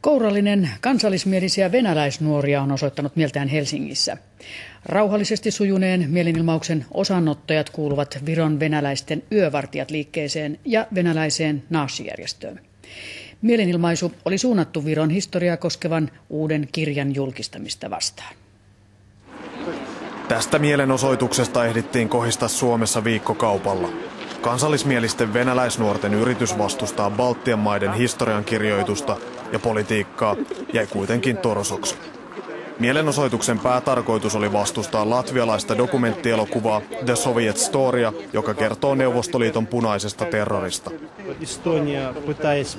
Kourallinen kansallismielisiä venäläisnuoria on osoittanut mieltään Helsingissä. Rauhallisesti sujuneen mielenilmauksen osanottajat kuuluvat Viron venäläisten yövartijat liikkeeseen ja venäläiseen Nashi-järjestöön. Mielenilmaisu oli suunnattu Viron historiaa koskevan uuden kirjan julkistamista vastaan. Tästä mielenosoituksesta ehdittiin kohistaa Suomessa viikkokaupalla. Kansallismielisten venäläisnuorten yritys vastustaa Baltian maiden historiankirjoitusta ja politiikkaa jäi kuitenkin torsoksi. Mielenosoituksen päätarkoitus oli vastustaa latvialaista dokumenttielokuvaa The Soviet Storya, joka kertoo Neuvostoliiton punaisesta terrorista. Estonia пытаясь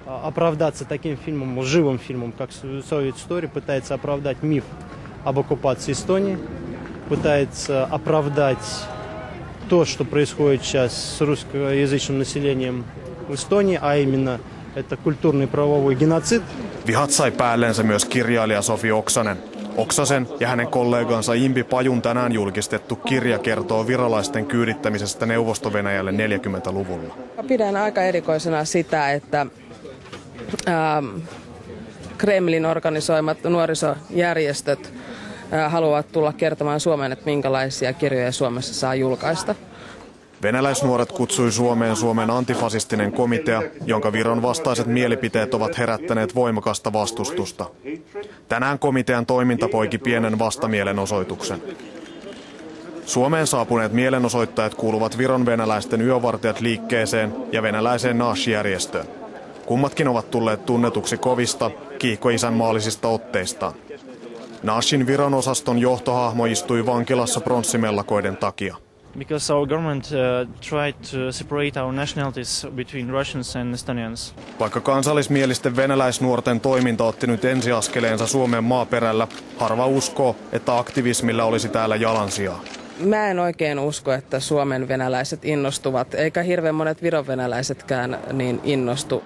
оправдаться таким фильмом, лживым фильмом, как Soviet Story, пытается оправдать миф об оккупации Эстонии, пытается оправдать то, что происходит сейчас с русскоязычным населением в Эстонии, а именно это культурный правовой геноцид. Vihat sai päällensä myös kirjailija Sofi Oksanen. Oksasen ja hänen kollegansa Impi Pajun tänään julkistettu kirja kertoo virolaisten kyydittämisestä Neuvosto-Venäjälle 40-luvulla. Pidän aika erikoisena sitä, että Kremlin organisoimat nuorisojärjestöt haluavat tulla kertomaan Suomeen, että minkälaisia kirjoja Suomessa saa julkaista. Venäläisnuoret kutsui Suomeen Suomen antifasistinen komitea, jonka Viron vastaiset mielipiteet ovat herättäneet voimakasta vastustusta. Tänään komitean toiminta poiki pienen vastamielenosoituksen. Suomeen saapuneet mielenosoittajat kuuluvat Viron venäläisten yövartijat liikkeeseen ja venäläiseen Nashi-järjestöön. Kummatkin ovat tulleet tunnetuksi kovista, kiihkoisänmaallisista otteistaan. Nashin Viron osaston johtohahmo istui vankilassa pronssimellakoiden takia. Because our government tried to separate our nationalities between Russians and Estonians. Vaikka kansallismielisten venäläisnuorten toiminta otti nyt ensiaskeleensa Suomen maaperällä, harva uskoo, että aktivismilla olisi täällä jalansijaa. Mä en oikein usko, että Suomen venäläiset innostuvat, eikä hirveän monet Viron venäläisetkään niin innostu.